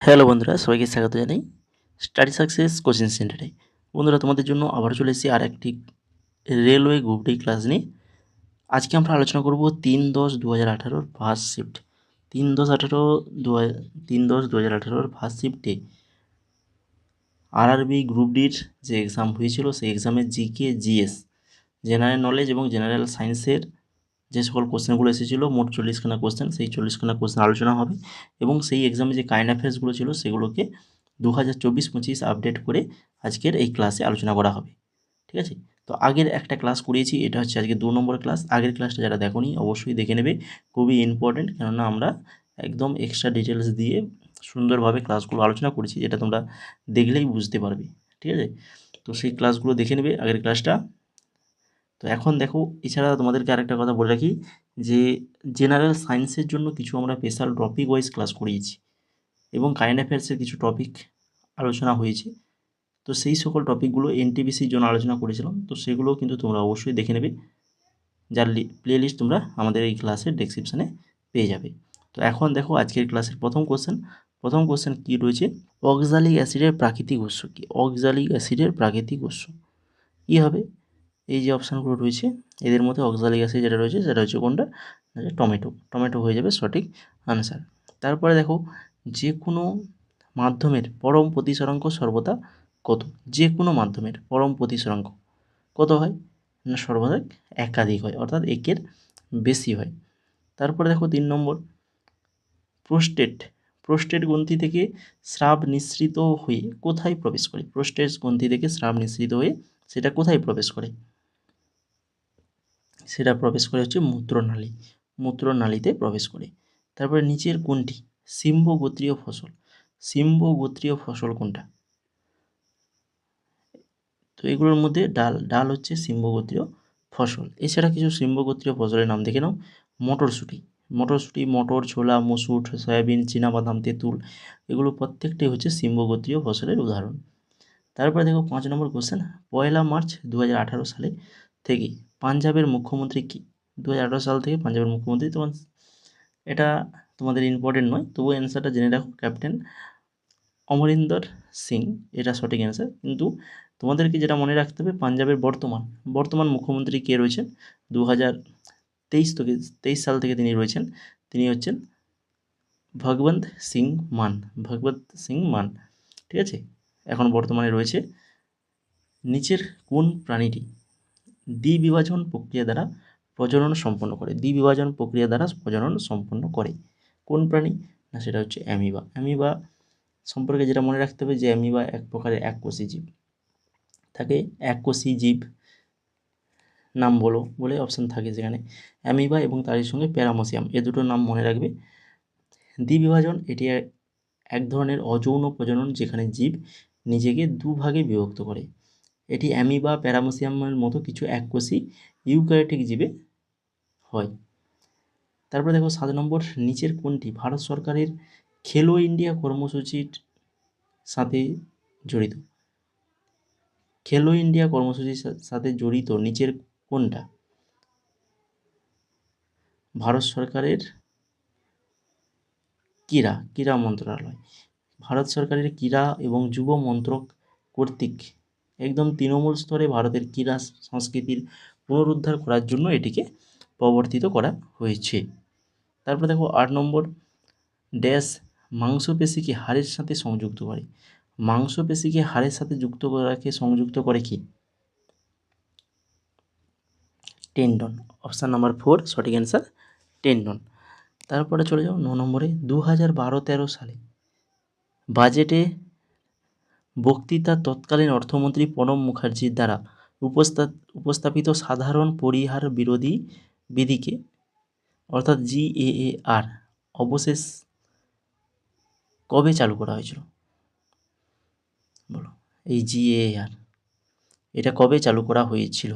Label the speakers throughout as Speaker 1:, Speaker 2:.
Speaker 1: Hello বন্ধুরা, সবাইকে স্বাগত জানাই স্টাডি সাকসেস কোচিং সেন্টারে। বন্ধুরা, তোমাদের জন্য আবার চলে এসেছি আর একটি রেলওয়ে গ্রুপ ডি ক্লাস নিয়ে। আজকে আমরা আলোচনা করব 3/10/2018 ফার্স্ট শিফট। 3/10/18 3/10/2018 ফার্স্ট শিফটে আরআরবি গ্রুপ ডির যে এক্সাম হয়েছিল সেই এক্সামের জিকে, জিএস, জেনারেল নলেজ এবং জেনারেল সায়েন্সের যে সকল কোশ্চেনগুলো এসেছিলো, মোট 40খানা কোশ্চেন, সেই 40খানা কোশ্চেন আলোচনা হবে এবং সেই এক্সামে যে কারেন্ট অ্যাফেয়ার্সগুলো ছিল সেগুলোকে 2024-25 আপডেট করে আজকের এই ক্লাসে আলোচনা করা হবে। ঠিক আছে, তো আগের একটা ক্লাস করিয়েছি, এটা হচ্ছে আজকে 2 নম্বর ক্লাস। আগের ক্লাসটা যারা দেখোনি অবশ্যই দেখে নেবে, খুবই ইম্পর্টেন্ট, কেননা আমরা একদম এক্সট্রা ডিটেলস দিয়ে সুন্দরভাবে ক্লাসগুলো আলোচনা করেছি, যেটা তোমরা দেখলেই বুঝতে পারবে। ঠিক আছে, তো সেই ক্লাসগুলো দেখে নেবে আগের ক্লাসটা। তো এখন দেখো, এছাড়া তোমাদেরকে আরেকটা কথা বলে রাখি যে জেনারেল সায়েন্সের জন্য কিছু আমরা স্পেশাল টপিক ওয়াইজ ক্লাস করিয়েছি এবং কারেন্ট অ্যাফেয়ার্সের কিছু টপিক আলোচনা হয়েছে। তো সেই সকল টপিকগুলো এনটিপিসির জন্য আলোচনা করেছিলাম, তো সেগুলোও কিন্তু তোমরা অবশ্যই দেখে নেবে, যার প্লে লিস্ট তোমরা আমাদের এই ক্লাসের ডেসক্রিপশানে পেয়ে যাবে। তো এখন দেখো আজকের ক্লাসের প্রথম কোশ্চেন কী রয়েছে, অক্সালিক অ্যাসিডের প্রাকৃতিক উৎস কী? অক্সালিক অ্যাসিডের প্রাকৃতিক উৎস কী হবে? এই যে অপশানগুলো রয়েছে এদের মধ্যে অক্সালিক অ্যাসিড যেটা রয়েছে সেটা হচ্ছে কোনটা? টমেটো হয়ে যাবে সঠিক আনসার। তারপরে দেখো, যে কোনো মাধ্যমের পরম প্রতিসরাঙ্ক সর্বদা কত? যে কোনো মাধ্যমের পরম প্রতিসরাঙ্ক কত হয়? না, সর্বদা একাধিক হয়, অর্থাৎ একের বেশি হয়। তারপরে দেখো 3 নম্বর, প্রোস্টেট গ্রন্থি থেকে স্রাব নিঃসৃত হয়ে কোথায় প্রবেশ করে? প্রোস্টেট গ্রন্থি থেকে স্রাব নিঃসৃত হয়ে সেটা কোথায় প্রবেশ করে? সেটা প্রবেশ করে হচ্ছে মূত্রনালীতে প্রবেশ করে। তারপরে নিচের কোনটি সিম্ব গোত্রীয় ফসল কোনটা? তো এগুলোর মধ্যে ডাল হচ্ছে সিম্ব গোত্রীয় ফসল। এছাড়া কিছু সিম্ব গোত্রীয় ফসলের নাম দেখে নাও। মটরশুঁটি, মটর, ছোলা, মসুর, সয়াবিন, চীনাবাদাম, তেঁতুল, এগুলো প্রত্যেকটাই হচ্ছে সিম্ব গোত্রীয় ফসলের উদাহরণ। তারপরে দেখো 5 নম্বর কোশ্চেন, 1 মার্চ 2018 সালে থেকে পাঞ্জাবের মুখ্যমন্ত্রী কি? 2018 সাল থেকে পাঞ্জাবের মুখ্যমন্ত্রী, তোমার এটা তোমাদের ইম্পর্টেন্ট নয়, তবু অ্যান্সারটা জেনে রাখো, ক্যাপ্টেন অমরিন্দর সিং, এটা সঠিক অ্যান্সার। কিন্তু তোমাদেরকে যেটা মনে রাখতে হবে, পাঞ্জাবের বর্তমান মুখ্যমন্ত্রী কে রয়েছেন? 2023 সাল থেকে তিনি রয়েছেন, তিনি হচ্ছেন ভগবন্ত সিং মান। ঠিক আছে, এখন বর্তমানে রয়েছে। নিচের কোন প্রাণীটি দ্বিবিভাজন প্রক্রিয়া দ্বারা প্রজনন সম্পন্ন করে? কোন প্রাণী? না, সেটা হচ্ছে অ্যামিবা সম্পর্কে যেটা মনে রাখতে হবে যে অ্যামিবা এক প্রকারের এককোষী জীব। থাকে এককোষী জীব, নাম বলে অপশান থাকে সেখানে, অ্যামিবা এবং তারই সঙ্গে প্যারামোসিয়াম, এ দুটোর নাম মনে রাখবে। দ্বিবিভাজন এটি এক ধরনের অযৌন প্রজনন যেখানে জীব নিজেকে দুভাগে বিভক্ত করে। এটি অ্যামিবা, প্যারামোসিয়ামের মতো কিছু এককোষী ইউক্যারিওটিক জীবে হয়। তারপরে দেখো 7 নম্বর, নিচের কোনটি ভারত সরকারের খেলো ইন্ডিয়া কর্মসূচির সাথে জড়িত? খেলো ইন্ডিয়া কর্মসূচির সাথে জড়িত নিচের কোনটা? ভারত সরকারের ক্রীড়া মন্ত্রণালয়, ভারত সরকারের ক্রীড়া এবং যুব মন্ত্রক কর্তৃক একদম তৃণমূল স্তরে ভারতের ক্রীড়া সংস্কৃতির পুনরুদ্ধার করার জন্য এটিকে প্রবর্তিত করা হয়েছে। তারপরে দেখো 8 নম্বর, ড্যাশ মাংসপেশিকে হাড়ের সাথে সংযুক্ত করে? মাংসপেশিকে হাড়ের সাথে সংযুক্ত করে কি? টেন্ডন, অপশান নাম্বার 4 সঠিক অ্যান্সার, টেন্ডন। তারপরে চলে যাও 9 নম্বরে, 2012-13 সালে বাজেটে বক্তৃতা তৎকালীন অর্থমন্ত্রী প্রণব মুখার্জির দ্বারা উপস্থাপিত সাধারণ পরিহার বিরোধী বিধিকে, অর্থাৎ GAAR অবশেষ কবে চালু করা হয়েছিল? বলো, এই GAAR এটা কবে চালু করা হয়েছিল?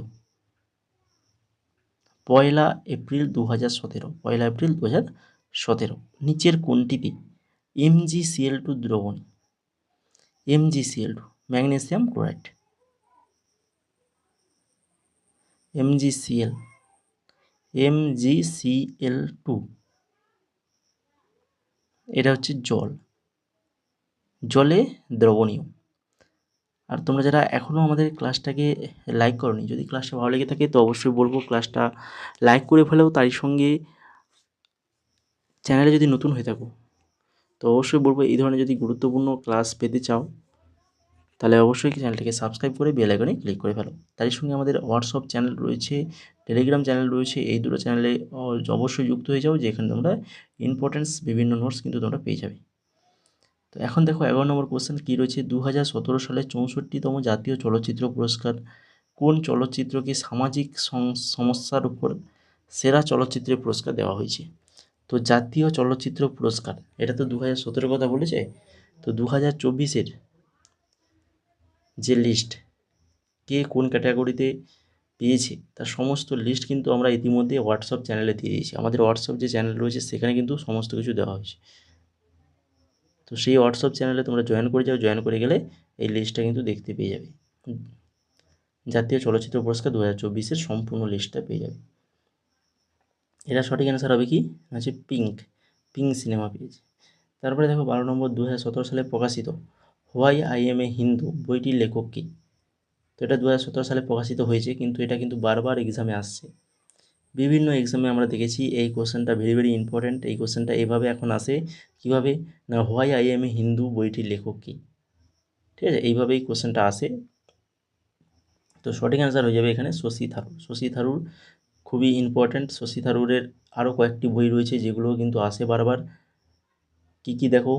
Speaker 1: 1 এপ্রিল 2017। নিচের কোনটিতে MgCl2 দ্রবণ? MgCl2 ম্যাগনেসিয়াম ক্লোরাইড, MgCl2 এটা হচ্ছে জল। জলে দ্রবণীয়। আর তোমরা যারা এখনও আমাদের ক্লাসটাকে লাইক করোনি, যদি ক্লাসটা ভালো লেগে থাকে তো অবশ্যই বলবো ক্লাসটা লাইক করে ফেলেও, তারই সঙ্গে চ্যানেলে যদি নতুন হয়ে থাকো তো অবশ্যই বলবো এই ধরনের যদি গুরুত্বপূর্ণ ক্লাস পেতে চাও তাহলে অবশ্যই চ্যানেলটিকে সাবস্ক্রাইব করে বেল আইকনে ক্লিক করে ফেলো। তারই সঙ্গে আমাদের হোয়াটসঅ্যাপ চ্যানেল রয়েছে, টেলিগ্রাম চ্যানেল রয়েছে, এই দুটো চ্যানেলে অবশ্যই যুক্ত হয়ে যাও, যেখানে তোমরা ইম্পর্টেন্স বিভিন্ন নোটস কিন্তু তোমরা পেয়ে যাবে। তো এখন দেখো 11 নম্বর কোশ্চেন কী রয়েছে, 2017 সালে 64তম জাতীয় চলচ্চিত্র পুরস্কার কোন চলচ্চিত্রকে সামাজিক সমস্যার উপর সেরা চলচ্চিত্রের পুরস্কার দেওয়া হয়েছে? তো জাতীয় চলচ্চিত্র পুরস্কার, এটা তো 2017 কথা বলেছে, তো 2024-এর যে লিস্ট কে কোন ক্যাটাগরিতে পেয়েছে তার সমস্ত লিস্ট কিন্তু আমরা ইতিমধ্যে হোয়াটসঅ্যাপ চ্যানেলে দিয়ে দিয়েছি। আমাদের হোয়াটসঅ্যাপ যে চ্যানেল রয়েছে সেখানে কিন্তু সমস্ত কিছু দেওয়া হয়েছে। তো সেই হোয়াটসঅ্যাপ চ্যানেলে তোমরা জয়েন করে যাও, জয়েন করে গেলে এই লিস্টটা কিন্তু দেখতে পেয়ে যাবে। জাতীয় চলচ্চিত্র পুরস্কার 2024-এর সম্পূর্ণ লিস্টটা পেয়ে যাবে। এটা সঠিক অ্যান্সার হবে কি, হচ্ছে পিঙ্ক, পিঙ্ক সিনেমা পেয়েছে। তারপরে দেখো 12 নম্বর, 2017 সালে প্রকাশিত why I M A Hindu বইটির লেখক কে? তো এটা 2017 সালে প্রকাশিত হয়েছে, কিন্তু এটা কিন্তু বারবার এক্সামে আসছে। বিভিন্ন এক্সামে আমরা দেখেছি এই কোশ্চেনটা ভেরি ভেরি ইম্পর্ট্যান্ট। এই কোশ্চেনটা এভাবে এখন আসে, কীভাবে না, why I M A Hindu বইটির লেখক কে? ঠিক আছে, এইভাবেই কোশ্চেনটা আসে। তো সঠিক অ্যান্সার হয়ে যাবে এখানে শশী থারুর। শশী থারুর খুবই ইম্পর্ট্যান্ট। শশী থারুরের আরও কয়েকটি বই রয়েছে যেগুলো কিন্তু আসে বারবার। কী কী দেখো,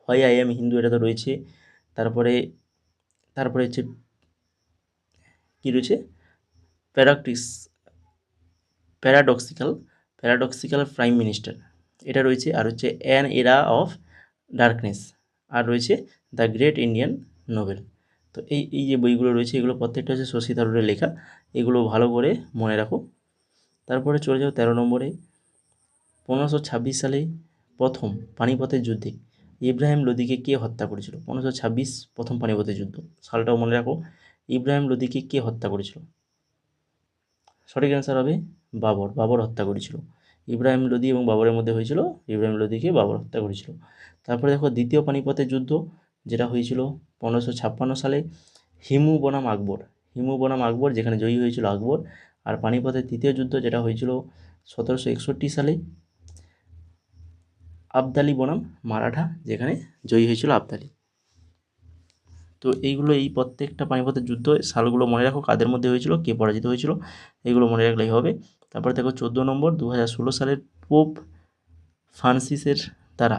Speaker 1: হোয়াই আই এম হিন্দু এটা তো রয়েছে, তারপরে তারপরে হচ্ছে কী রয়েছে, প্যারাডক্সিক্যাল প্যারাডক্সিক্যাল প্রাইম মিনিস্টার, এটা রয়েছে। আর হচ্ছে অ্যান এরা অফ ডার্কনেস, আর রয়েছে দ্য গ্রেট ইন্ডিয়ান নোবেল। তো এই যে বইগুলো রয়েছে এগুলো প্রত্যেকটা হচ্ছে শশী থারুরের লেখা, এগুলো ভালো করে মনে রাখো। তারপরে চলে যাও 13 নম্বরে, 1526 সালে প্রথম পানিপথের যুদ্ধে ইব্রাহিম লোদিকে কে হত্যা করেছিল? 1526 প্রথম পানিপথের যুদ্ধ, সালটাও মনে রাখো। ইব্রাহিম লোদিকে কে হত্যা করেছিল? সঠিক অ্যান্সার হবে বাবর। বাবর হত্যা করেছিল। ইব্রাহিম লোদি এবং বাবরের মধ্যে হয়েছিল, ইব্রাহিম লোদিকে বাবর হত্যা করেছিল। তারপরে দেখো দ্বিতীয় পানিপথের যুদ্ধ যেটা হয়েছিল 1556 সালে, হিমু বনাম আকবর। হিমু বনাম আকবর, যেখানে জয়ী হয়েছিল আকবর। আর পানিপথের তৃতীয় যুদ্ধ যেটা হয়েছিল 1761 সালে, আবদালি বনাম মারাঠা, যেখানে জয়ী হয়েছিল আবদালি। তো এইগুলো, এই প্রত্যেকটা পানিপথের যুদ্ধ সালগুলো মনে রাখো, কাদের মধ্যে হয়েছিল, কে পরাজিত হয়েছিল, এগুলো মনে রাখলেই হবে। তারপরে দেখো 14 নম্বর, 2016 সালের পোপ ফ্রান্সিসের দ্বারা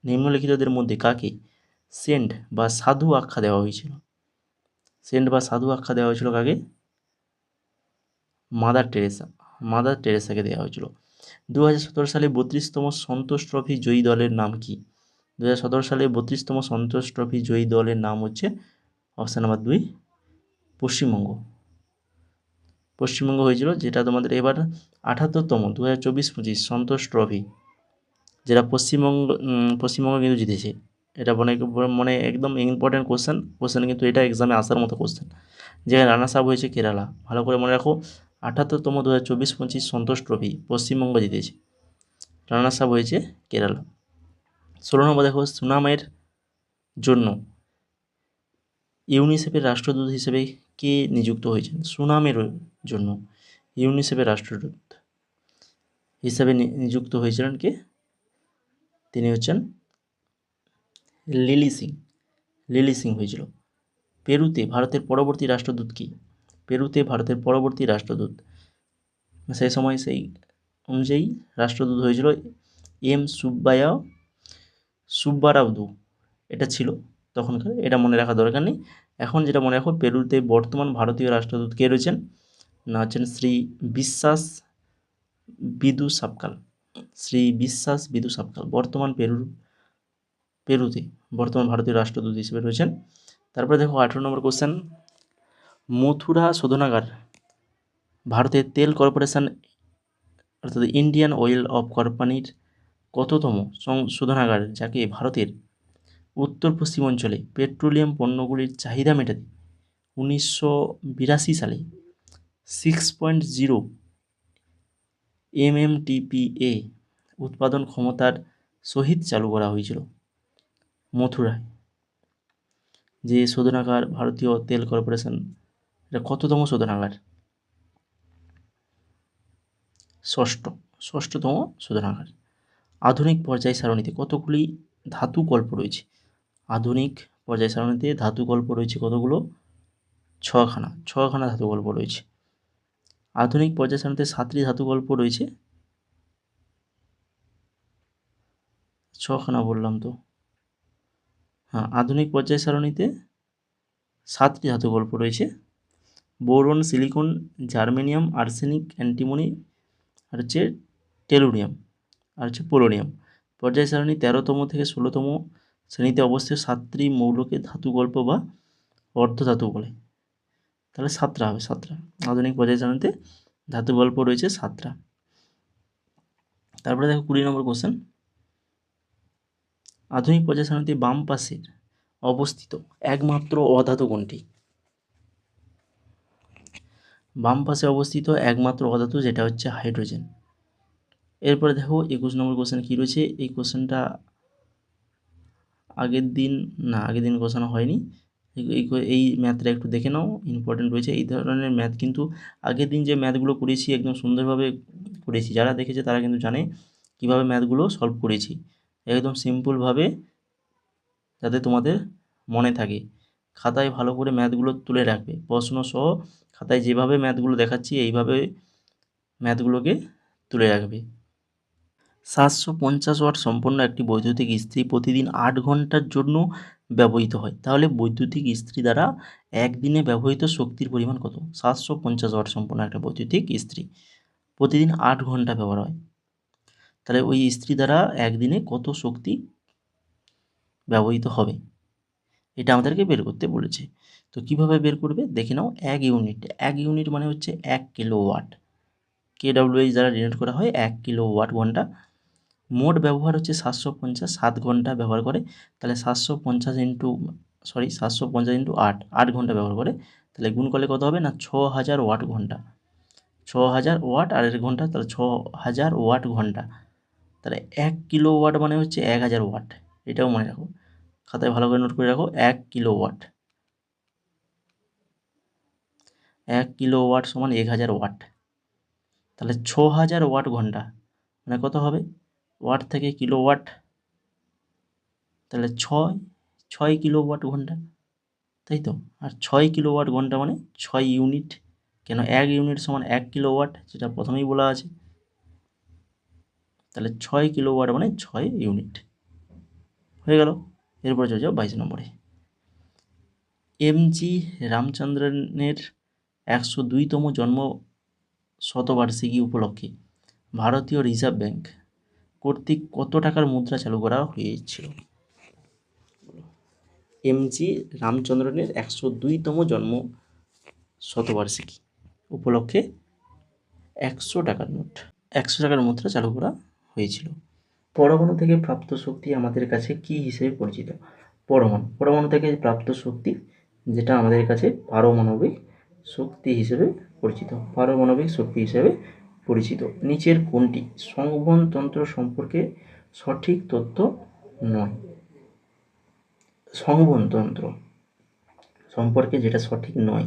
Speaker 1: নিম্নলিখিতদের মধ্যে কাকে সেন্ট বা সাধু আখ্যা দেওয়া হয়েছিল? সেন্ট বা সাধু আখ্যা দেওয়া হয়েছিল কাকে? Mother Teresa. মাদার টেরেসাকে দেওয়া হয়েছিল। 2017 সালে 32তম সন্তোষ ট্রফি জয়ী দলের নাম কি? 2017 সালে 32তম সন্তোষ ট্রফি জয়ী দলের নাম হচ্ছে অপশান নাম্বার 2 পশ্চিমবঙ্গ। পশ্চিমবঙ্গ হয়েছিল, যেটা তোমাদের এবার 78তম 2024-25 সন্তোষ ট্রফি, যেটা পশ্চিমবঙ্গ কিন্তু জিতেছে। এটা মানে একদম ইম্পর্ট্যান্ট কোশ্চেন কিন্তু এটা এক্সামে আসার মতো কোশ্চেন। যেখানে রানার্স আপ হয়েছে কেরালা, ভালো করে মনে রাখো। 78তম 2024-25 সন্তোষ ট্রফি পশ্চিমবঙ্গ জিতেছে, রানার্স আপ হয়েছে কেরালা। 16 নম্বর দেখো, সুনামের জন্য ইউনিসেফের রাষ্ট্রদূত হিসেবে কে নিযুক্ত হয়েছেন? সুনামের জন্য ইউনিসেফের রাষ্ট্রদূত হিসাবে নিযুক্ত হয়েছিলেন কে? তিনি হচ্ছেন লিলি সিং। লিলি সিং হয়েছিল। পেরুতে ভারতের পরবর্তী রাষ্ট্রদূত কি? পেরুতে ভারতের পরবর্তী রাষ্ট্রদূত সেই সময় সেই অনুযায়ী রাষ্ট্রদূত হয়েছিল এম সুব্বারাউদু, এটা ছিল তখনকার, এটা মনে রাখা দরকার নেই। এখন যেটা মনে রাখো, পেরুতে বর্তমান ভারতীয় রাষ্ট্রদূত কে রয়েছেন? না হচ্ছেন শ্রী বিশ্বাস বিদু সাপকাল। শ্রী বিশ্বাস বিদু সাপকাল বর্তমান পেরুতে বর্তমান ভারতীয় রাষ্ট্রদূত হিসেবে রয়েছেন। তারপরে দেখো 18 নম্বর কোশ্চেন, মথুরা শোধনাগার ভারতের তেল কর্পোরেশন অর্থাৎ ইন্ডিয়ান অয়েল অফ কোম্পানির কততম শোধনাগার, যাকে ভারতের উত্তর পশ্চিম অঞ্চলে পেট্রোলিয়াম পণ্যগুলির চাহিদা মেটাতে 1982 সালে 6.0 MMTPA উৎপাদন ক্ষমতার সহিত চালু করা হয়েছিল মথুরায়। যে শোধনাগার ভারতীয় তেল কর্পোরেশন, এটা কততম শোধনাগার? ষষ্ঠতম শোধনাগার। আধুনিক পর্যায় সারণীতে কতগুলি ধাতুকল্প রয়েছে? আধুনিক পর্যায় সারণীতে ধাতুকল্প রয়েছে কতগুলো? ছখানা ধাতুকল্প রয়েছে। আধুনিক পর্যায় সারণীতে 7টি ধাতুকল্প রয়েছে। 6খানা বললাম তো। হ্যাঁ, আধুনিক পর্যায় সারণীতে 7টি ধাতুকল্প রয়েছে। Boron, silicon, germanium, arsenic, antimony, আর হচ্ছে টেলুরিয়াম, আর হচ্ছে পোলোনিয়াম। পর্যায় সারণী 13তম থেকে 16তম শ্রেণীতে অবস্থিত 7টি মৌলকে ধাতুকল্প বা অর্ধধাতু বলে। তাহলে 7টা হবে, 7টা। আধুনিক পর্যায় সারণীতে ধাতুকল্প রয়েছে 7টা। তারপরে দেখো 20 নম্বর কোশ্চেন। আধুনিক পর্যায় সারণীতে বাম পাশে অবস্থিত একমাত্র অধাতু কোনটি? বাম পাশে অবস্থিত একমাত্র অধাতু যেটা হচ্ছে হাইড্রোজেন। এরপরে দেখো 21 নম্বর কোশ্চেন কী রয়েছে। এই কোশ্চেনটা আগের দিন গোছানো হয়নি। এই ম্যাথটা একটু দেখে নাও, ইম্পর্টেন্ট রয়েছে। এই ধরনের ম্যাথ কিন্তু আগের দিন যে ম্যাথগুলো করেছি একদম সুন্দরভাবে করেছি, যারা দেখেছে তারা কিন্তু জানে কীভাবে ম্যাথগুলো সলভ করেছি, একদম সিম্পলভাবে, যাতে তোমাদের মনে থাকে। খাতায় ভালো করে ম্যাথগুলো তুলে রাখবে, প্রশ্ন সহ খাতায় যেভাবে ম্যাথগুলো দেখাচ্ছি এইভাবে ম্যাথগুলোকে তুলে রাখবে। 750 ওয়াট সম্পন্ন একটি বৈদ্যুতিক ইস্ত্রি প্রতিদিন 8 ঘন্টার জন্য ব্যবহৃত হয়। তাহলে বৈদ্যুতিক ইস্ত্রি দ্বারা একদিনে ব্যবহৃত শক্তির পরিমাণ কত? 750 ওয়াট সম্পন্ন একটা বৈদ্যুতিক ইস্ত্রি প্রতিদিন 8 ঘন্টা ব্যবহার হয়, তাহলে ওই ইস্ত্রি দ্বারা একদিনে কত শক্তি ব্যবহৃত হবে, এটা আমাদেরকে বের করতে বলেছে। তো কিভাবে বের করবে দেখে নাও। 1 ইউনিট মানে হচ্ছে 1 কিলোওয়াট। KWH দ্বারা ডিনোট করা হয় 1 কিলোওয়াট ঘন্টা। মোট ব্যবহার হচ্ছে 750, 7 ঘন্টা ব্যবহার করে, তাহলে 750 ইন্টু 8 ঘন্টা ব্যবহার করে, তাহলে গুণ করলে কত হবে না 6000 ওয়াট ঘন্টা। 6000 ওয়াট আর 1 ঘন্টা, তাহলে 6000 ওয়াট ঘন্টা। তাহলে 1 কিলোওয়াট মানে হচ্ছে 1000 ওয়াট, এটাও মনে রাখো, খাতায় ভালো করে নোট করে রাখো। 1 কিলোওয়াট, 1 কিলোওয়াট সমান 1000 ওয়াট, তাহলে 6000 ওয়াট ঘন্টা মানে কত হবে? ওয়াট থেকে কিলোওয়াট, তাহলে 6 কিলোওয়াট ঘন্টা, তাই তো। আর 6 কিলোওয়াট ঘন্টা মানে 6 ইউনিট। কেন? 1 ইউনিট সমান 1 কিলোওয়াট, যেটা প্রথমেই বলা আছে। তাহলে 6 কিলোওয়াট মানে 6 ইউনিট হয়ে গেল। এরপরে চলে যাও 22 নম্বরে। MG রামচন্দ্রনের 102তম জন্ম শতবার্ষিকী উপলক্ষে ভারতীয় রিজার্ভ ব্যাংক কর্তৃক কত টাকার মুদ্রা চালু করা হয়েছিল? MG রামচন্দ্রনের 102তম জন্ম শতবার্ষিকী উপলক্ষে 100 টাকার নোট, 100 টাকার মুদ্রা চালু করা হয়েছিল। পরমাণু থেকে প্রাপ্ত শক্তি আমাদের কাছে কী হিসেবে পরিচিত? পরমাণু থেকে প্রাপ্ত শক্তি যেটা আমাদের কাছে পারমাণবিক শক্তি হিসেবে পরিচিত। পারমাণবিক শক্তি হিসেবে পরিচিত। নিচের কোনটি সংবহনতন্ত্র সম্পর্কে সঠিক তথ্য নয়? সংবহনতন্ত্র সম্পর্কে যেটা সঠিক নয়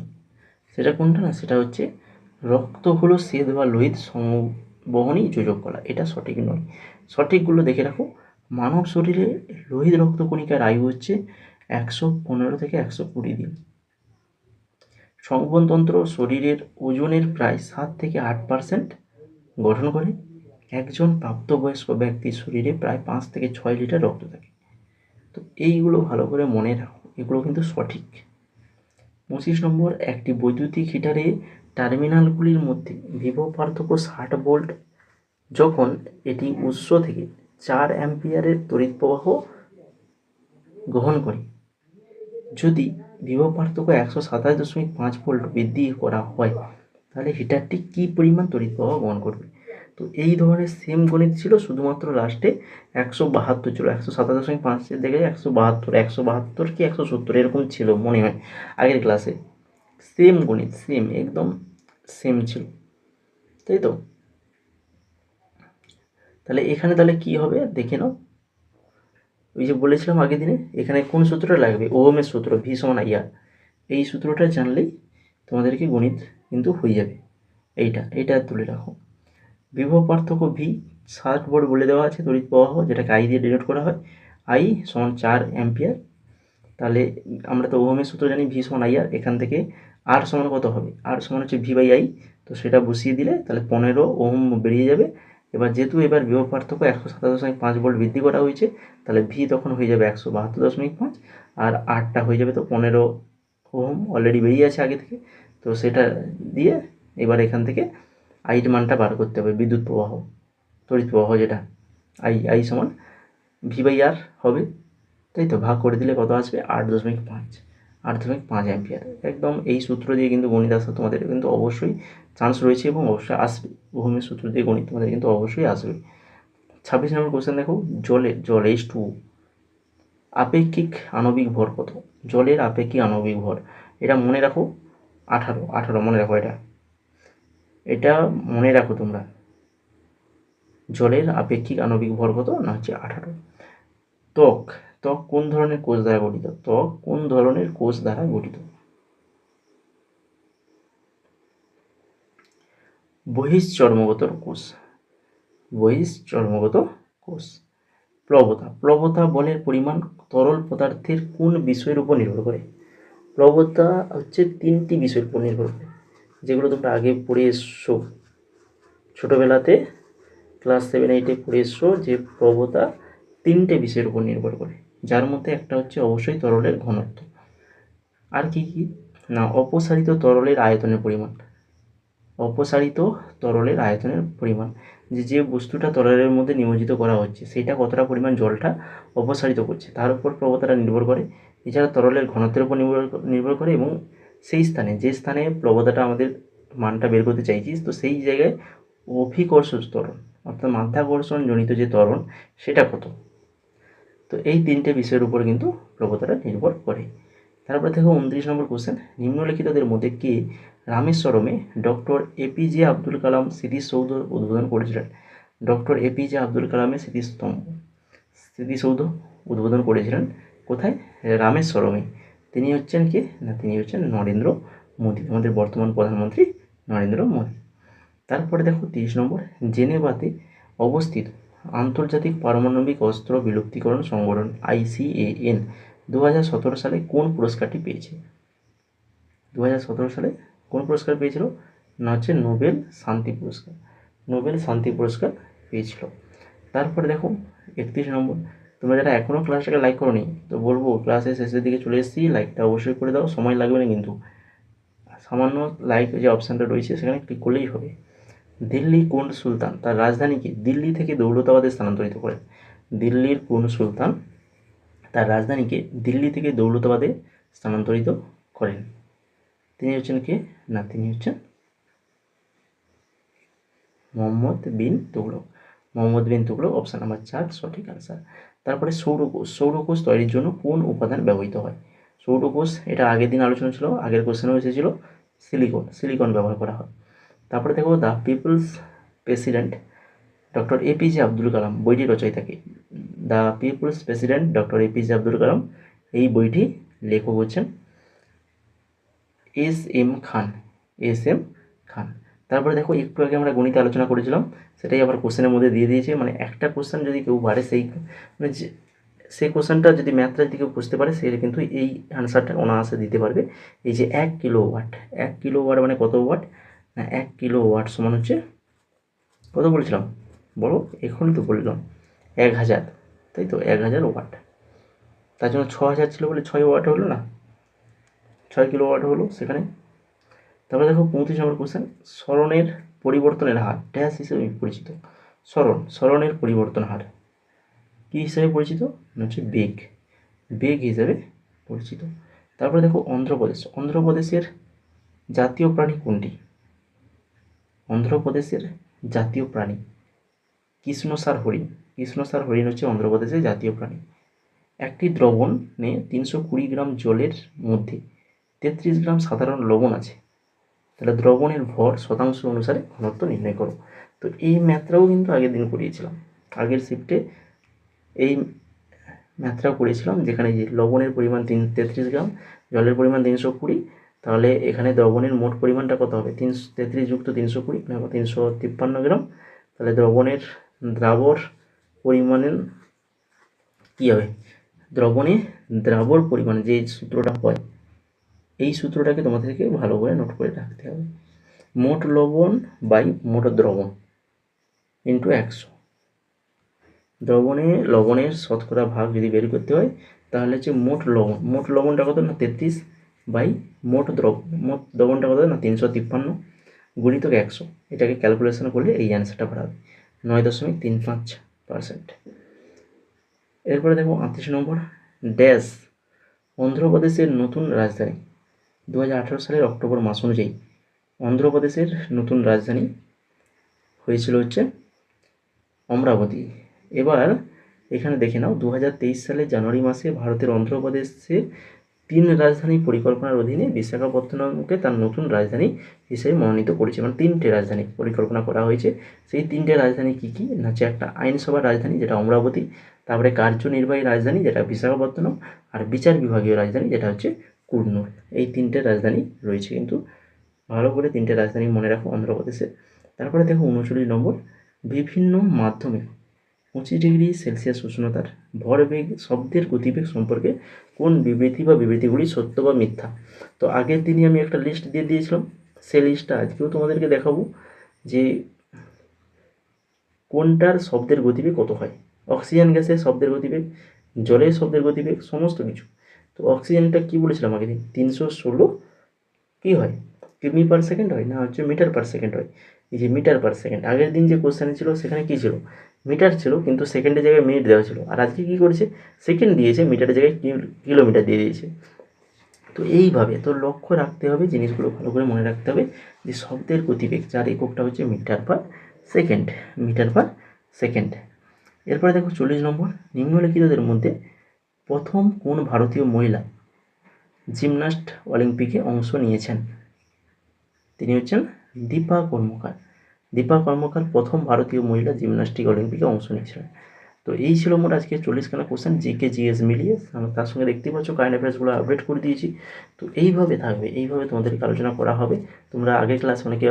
Speaker 1: সেটা কোনটা না, সেটা হচ্ছে রক্ত হলো শ্বেত বা লোহিত সংবহনী যোজক কলা, এটা সঠিক নয়। সঠিকগুলো দেখে রাখো। মানব শরীরে লোহিত রক্তকণিকার আয়ু হচ্ছে 115 থেকে 120 দিন। সংবহনতন্ত্র শরীরের ওজনের প্রায় 7 থেকে 8% গঠন করে। একজন প্রাপ্তবয়স্ক ব্যক্তির শরীরে প্রায় 5 থেকে 6 লিটার রক্ত থাকে। তো এইগুলো ভালো করে মনে রাখো, এগুলো কিন্তু সঠিক। 25 নম্বর, একটি বৈদ্যুতিক হিটারে টার্মিনালগুলির মধ্যে বিভব পার্থক্য 60 ভোল্ট যখন এটি উৎস থেকে 4 অ্যাম্পিয়ারের তড়িৎ প্রবাহ গ্রহণ করে। যদি বিভব পার্থক্য 127.5 ভোল্ট বৃদ্ধি করা হয় তাহলে হিটারটি কী পরিমাণ তড়িৎ প্রবাহ বহন করবে? তো এই ধরনের সেম গণিত ছিল, শুধুমাত্র লাস্টে 172 ছিল। 127.5 দেখে 172 কি 170 এরকম ছিল মনে হয় আগের ক্লাসে। সেম গণিত, সেম, একদম সেম ছিল, তাই তো। তাহলে এখানে তাহলে কি হবে দেখে নাও। ওই যে বলেছিলাম আগের দিনে, এখানে কোন সূত্রটা লাগবে, ওহমের সূত্র, ভি সমান আইআর। এই সূত্রটা জানলেই তোমাদেরকে গণিত কিন্তু হয়ে যাবে। এইটা তুলে রাখো। বিভব পার্থক্য ভি 60 ভোল্ট বলে দেওয়া আছে তড়িৎ প্রবাহ, যেটাকে আই দিয়ে ডিনোট করা হয়। আই সমান 4 অ্যাম্পিয়ার। তাহলে আমরা তো ওহমের সূত্র জানি, ভি সমান আইআর। এখান থেকে আর সমান কত হবে, আর সমান হচ্ছে ভি বাই আই। তো সেটা বসিয়ে দিলে তাহলে 15 ওহম বেরিয়ে যাবে। যেহেতু এবার বিভব পার্থক্য 107.5 ভোল্ট বৃদ্ধি করা হয়েছে, তাহলে ভি তখন হয়ে যাবে 172.5, আর আরটা হয়ে যাবে তো 15 ওহম অলরেডি বেরিয়ে আছে আগে থেকে। তো সেটা দিয়ে এবার এখান থেকে আইয়ের মানটা বার করতে হবে, বিদ্যুৎ প্রবাহ, তড়িৎ প্রবাহ যেটা আই সমান ভি বাই আর হবে। তাই তো ভাগ করে দিলে কত আসবে, 8.5 অ্যাম্পিয়ার। একদম এই সূত্র দিয়ে কিন্তু গণিত আসা তোমাদের কিন্তু অবশ্যই চান্স রয়েছে এবং অবশ্যই আসবে। ওহমের সূত্র দিয়ে গণিত তোমাদের কিন্তু অবশ্যই আসবে। 26 নম্বর কোশ্চেন দেখো, জল H2 আপেক্ষিক আণবিক ভর কত? জলের আপেক্ষিক আণবিক ভর, এটা মনে রাখো 18 মনে রাখো, এটা মনে রাখো তোমরা। জলের আপেক্ষিক আণবিক ভর কত না হচ্ছে 18। ত্বক কোন ধরনের কোষ দ্বারা গঠিত? ত্বক কোন ধরনের কোষ দ্বারা গঠিত? বহিশ্চর্মগত কোষ। প্লবতা বলের পরিমাণ তরল পদার্থের কোন বিষয়ের উপর নির্ভর করে? প্লবতা হচ্ছে 3টি বিষয়ের উপর নির্ভর করে, যেগুলো তোমরা আগে পড়ে এসছো ছোটোবেলাতে, ক্লাস 7-8 পড়ে এসছো যে প্রবতা 3টে বিষয়ের উপর নির্ভর করে, যার মধ্যে একটা হচ্ছে অবশ্যই তরলের ঘনত্ব। আর কি না, অপসারিত তরলের আয়তনের পরিমাণ, যে বস্তুটা তরলের মধ্যে নিমজ্জিত করা হচ্ছে সেটা কতটা পরিমাণ জলটা অপসারিত করছে তার উপর প্রবতাটা নির্ভর করে। এছাড়া তরলের ঘনত্বের উপর নির্ভর করে, এবং সেই স্থানে যে স্থানে প্রবতাটা আমাদের মানটা বের করতে চাইছি, তো সেই জায়গায় অভিকর্ষ ত্বরণ অর্থাৎ মাধ্যাকর্ষণ জনিত যে ত্বরণ সেটা কত। তো এই 3টে বিষয়ের উপর কিন্তু প্রবতাটা নির্ভর করে। তারপরে দেখো 29 নম্বর কোশ্চেন, নিম্নলিখিতদের মধ্যে কে রামেশ্বরমে ডক্টর এপিজে আব্দুল কালাম স্মৃতিসৌধ উদ্বোধন করেছিলেন? ডক্টর এপিজে আব্দুল কালামের স্মৃতিসৌধ উদ্বোধন করেছিলেন কোথায়? রামেশ্বরমে। তিনি হচ্ছেন কে না, তিনি হচ্ছেন নরেন্দ্র মোদী, আমাদের বর্তমান প্রধানমন্ত্রী নরেন্দ্র মোদী। তারপরে দেখো 30 নম্বর, জেনেভাতে অবস্থিত আন্তর্জাতিক পারমাণবিক অস্ত্র বিলুপ্তিকরণ সংগঠন ICAN 2017 সালে কোন পুরস্কারটি পেয়েছে? 2017 সালে কোন পুরস্কার পেয়েছিল না হচ্ছে নোবেল শান্তি পুরস্কার পেয়েছিল। তারপরে দেখো 31 নম্বর, তোমরা যারা এখনও ক্লাসটাকে লাইক করোনি, তো বলবো ক্লাসের শেষের দিকে চলে এসেছি, লাইকটা অবশ্যই করে দাও, সময় লাগবে না কিন্তু, সামান্য লাইক যে অপশানটা রয়েছে সেখানে ক্লিক করলেই হবে। দিল্লি কোন সুলতান তার রাজধানীকে দিল্লি থেকে দৌলতাবাদে স্থানান্তরিত করেন? দিল্লির কোন সুলতান তার রাজধানীকে দিল্লি থেকে দৌলতাবাদে স্থানান্তরিত করেন? তিনি হচ্ছেন কে না, তিনি হচ্ছেন মোহাম্মদ বিন তুগলক। অপশান নাম্বার 4 সঠিক আনসার। তারপরে সৌরকোষ তৈরির জন্য কোন উপাদান ব্যবহৃত হয়? সৌরকোষ, এটা আগের দিন আলোচনা ছিল, আগের কোশ্চেনেও এসেছিল, সিলিকন ব্যবহার করা হয়। তারপরে দেখো the people's president doctor APJ Abdul Kalam বইটির রচয়িতাকে? The people's president doctor APJ Abdul Kalam, এই বইটি লেখক হচ্ছেন এস এম খান। তারপরে দেখো একটু আগে আমরা গণিতে আলোচনা করেছিলাম, সেটাই আবার কোশ্চেনের মধ্যে দিয়ে দিয়েছে, মানে একটা কোশ্চেন যদি কেউ পারে সেই কোশ্চেনটা যদি ম্যাথটা যদি কেউ বুঝতে পারে, সে কিন্তু এই অ্যান্সারটা অনায়াসে দিতে পারবে। এই যে 1 কিলোওয়াট মানে কত ওয়াট না, 1 কিলোওয়াট সমান হচ্ছে কত বলেছিলাম বলো, এখনই তো বললাম 1000, তাই তো 1000 ওয়াট। তার জন্য 6000 ছিল বলে 6 ওয়াট হলো না, 6 কিলোওয়াট হলো সেখানে। তারপরে দেখো 35 নম্বর কোশ্চেন, স্মরণের পরিবর্তনের হার ড্যাশ হিসেবে পরিচিত? স্মরণের পরিবর্তন হার কী হিসেবে পরিচিত না হচ্ছে বেগ হিসেবে পরিচিত। তারপরে দেখো অন্ধ্রপ্রদেশের জাতীয় প্রাণী কোনটি? অন্ধ্রপ্রদেশের জাতীয় প্রাণী কৃষ্ণসার হরিণ হচ্ছে অন্ধ্রপ্রদেশের জাতীয় প্রাণী। একটি দ্রবণে 320 গ্রাম জলের মধ্যে 33 গ্রাম সাধারণ লবণ আছে, তাহলে দ্রবণের ভর শতাংশ অনুসারে ঘনত্ব নির্ণয় করো। তো এই ম্যাথটাও কিন্তু আগের দিন করিয়েছিলাম, আগের শিফটে এই ম্যাথটাও করেছিলাম, যেখানে যে লবণের পরিমাণ 33 গ্রাম, জলের পরিমাণ 320, তাহলে এখানে দ্রবণের মোট পরিমাণটা কত হবে? 33 যুক্ত 320 মানে 353 গ্রাম। তাহলে দ্রাবর পরিমাণের কী হবে? দ্রাবর পরিমাণ যে সূত্রটা হয়, এই সূত্রটাকে তোমাদেরকে ভালো করে নোট করে রাখতে হবে। মোট লবণ বাই মোট দ্রবণ ইন্টু 100। লবণের শতকরা ভাগ যদি বের করতে হয়, তাহলে হচ্ছে মোট লবণটা কত না 33 বাই মোট দ্রবণটা কত না 353 গুণিতক 100। এটাকে ক্যালকুলেশন করলে এই অ্যান্সারটা বাড়াবে 9.35%। এরপরে দেখো 38 নম্বর, ড্যাশ অন্ধ্রপ্রদেশের নতুন রাজধানী 2018 সালের অক্টোবর মাস অনুযায়ী অন্ধ্রপ্রদেশের নতুন রাজধানী হয়েছিল হচ্ছে অমরাবতী। এবার এখানে দেখে নাও, 2023 সালের জানুয়ারি মাসে ভারতের অন্ধ্রপ্রদেশে 3 রাজধানী পরিকল্পনার অধীনে বিশাখাপত্তনমকে তার নতুন রাজধানী হিসেবে মনোনীত করেছে। মানে 3টে রাজধানী পরিকল্পনা করা হয়েছে। সেই 3টে রাজধানী কী কী না হচ্ছে, একটা আইনসভার রাজধানী যেটা অমরাবতী, তারপরে কার্যনির্বাহী রাজধানী যেটা বিশাখাপত্তনম, আর বিচার বিভাগীয় রাজধানী যেটা হচ্ছে কুর্নুল। এই 3টে রাজধানী রয়েছে, কিন্তু ভালো করে 3টে রাজধানী মনে রাখো অন্ধ্রপ্রদেশে। তারপরে দেখো 39 নম্বর, বিভিন্ন মাধ্যমে 25 ডিগ্রি সেলসিয়াস উষ্ণতার ভরবেগ শব্দের গতিবেগ সম্পর্কে কোন বিবৃতি বা বিবৃতিগুলি সত্য বা মিথ্যা? তো আগের দিনই আমি একটা লিস্ট দিয়ে দিয়েছিলাম, সেই লিস্টটা আজকেও তোমাদেরকে দেখাবো যে কোনটার শব্দের গতিবেগ কত হয়। অক্সিজেন গ্যাসের শব্দের গতিবেগ, জলের শব্দের গতিবেগ, সমস্ত কিছু। তো অক্সিজেনটা কী বলেছিলাম আগের দিন? 316 কী হয়, কিমি পার সেকেন্ড হয় না হচ্ছে মিটার পার সেকেন্ড হয়। এই যে মিটার পার সেকেন্ড, আগের দিন যে কোশ্চেন ছিল সেখানে কী ছিল? মিটার ছিল, কিন্তু সেকেন্ডের জায়গায় মিনিট দেওয়া ছিল। আর আজকে কী করেছে? সেকেন্ড দিয়েছে, মিটারের জায়গায় কিলোমিটার দিয়ে দিয়েছে। তো এইভাবে তো লক্ষ্য রাখতে হবে, জিনিসগুলো ভালো করে মনে রাখতে হবে যে শব্দের গতিবেগ যার এককটা হচ্ছে মিটার পার সেকেন্ড। এরপরে দেখো 40 নম্বর, নিম্নলিখিতদের মধ্যে প্রথম কোন ভারতীয় মহিলা জিমন্যাস্ট অলিম্পিকে অংশ নিয়েছেন? তিনি হচ্ছেন দীপা কর্মকার প্রথম ভারতীয় মহিলা জিমন্যাস্টিক অলিম্পিকে অংশ নিয়েছিলেন। তো এই ছিল মোট আজকে 40খানা কোশ্চেন, জিকে জিএস মিলিয়ে। তার সঙ্গে দেখতেই পাচ্ছ কারেন্ট অ্যাফেয়ার্সগুলো আপডেট করে দিয়েছি। তো এইভাবে থাকবে, এইভাবে তোমাদেরকে আলোচনা করা হবে। তোমরা আগের ক্লাস অনেকে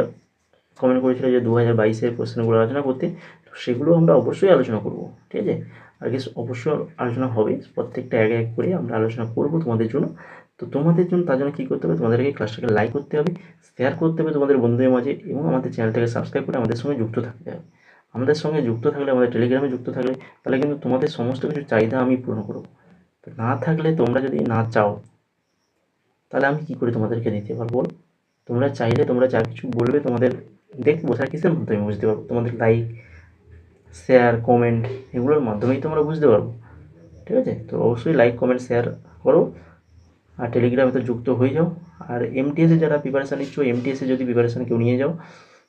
Speaker 1: কমেন্ট করেছিল যে 2022-এর কোশ্চেনগুলো আলোচনা করতে, তো সেগুলো আমরা অবশ্যই আলোচনা করব, ঠিক আছে? আগে অবশ্যই আলোচনা হবে, প্রত্যেকটা এক এক করে আমরা আলোচনা করব তোমাদের জন্য। তো তোমাদের জন্য তার জন্য কী করতে হবে, তোমাদেরকে ক্লাসটাকে লাইক করতে হবে, শেয়ার করতে হবে তোমাদের বন্ধুদের মাঝে, এবং আমাদের চ্যানেলটাকে সাবস্ক্রাইব করে আমাদের সঙ্গে যুক্ত থাকতে হবে। আমাদের সঙ্গে যুক্ত থাকলে, আমাদের টেলিগ্রামে যুক্ত থাকলে, তাহলে কিন্তু তোমাদের সমস্ত কিছু চাহিদা আমি পূরণ করব। তো না থাকলে, তোমরা যদি না চাও, তাহলে আমি কী করে তোমাদেরকে দিতে পারবো? তোমরা চাইলে তোমরা যা কিছু বলবে তোমাদের দেখবো, স্যার কিসের মাধ্যমে বুঝতে পারবো? তোমাদের লাইক, শেয়ার, কমেন্ট, এগুলোর মাধ্যমেই তোমরা বুঝতে পারবো, ঠিক আছে? তো অবশ্যই লাইক, কমেন্ট, শেয়ার করো, আর টেলিগ্রামে তো যুক্ত হয়ে যাও। আর এমটিএসে যারা প্রিপারেশান নিচ্ছ, এমটিএসে যদি প্রিপারেশান কেউ নিয়ে যাও,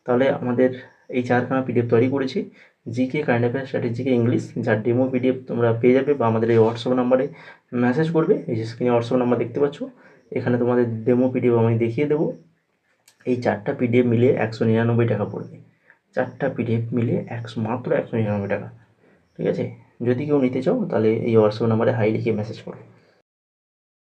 Speaker 1: তাহলে আমাদের এই 4খানা পিডিএফ তৈরি করেছি, জিকে, কারেন্ট অ্যাফেয়ার্স, স্ট্র্যাটেজিকে, ইংলিশ, যার ডেমো পিডিএফ তোমরা পেয়ে যাবে, বা আমাদের এই হোয়াটসঅ্যাপ নাম্বারে মেসেজ করবে। এই যে স্ক্রিনে হোয়াটসঅ্যাপ নাম্বার দেখতে পাচ্ছ, এখানে তোমাদের ডেমো পিডিএফ আমি দেখিয়ে দেবো। এই 4টা পিডিএফ মিলিয়ে 199 টাকা পড়বে। 4টা পিডিএফ মিলিয়ে মাত্র 199 টাকা, ঠিক আছে? যদি কেউ নিতে চাও, তাহলে এই হোয়াটসঅ্যাপ নাম্বারে হাই লিখে মেসেজ করো।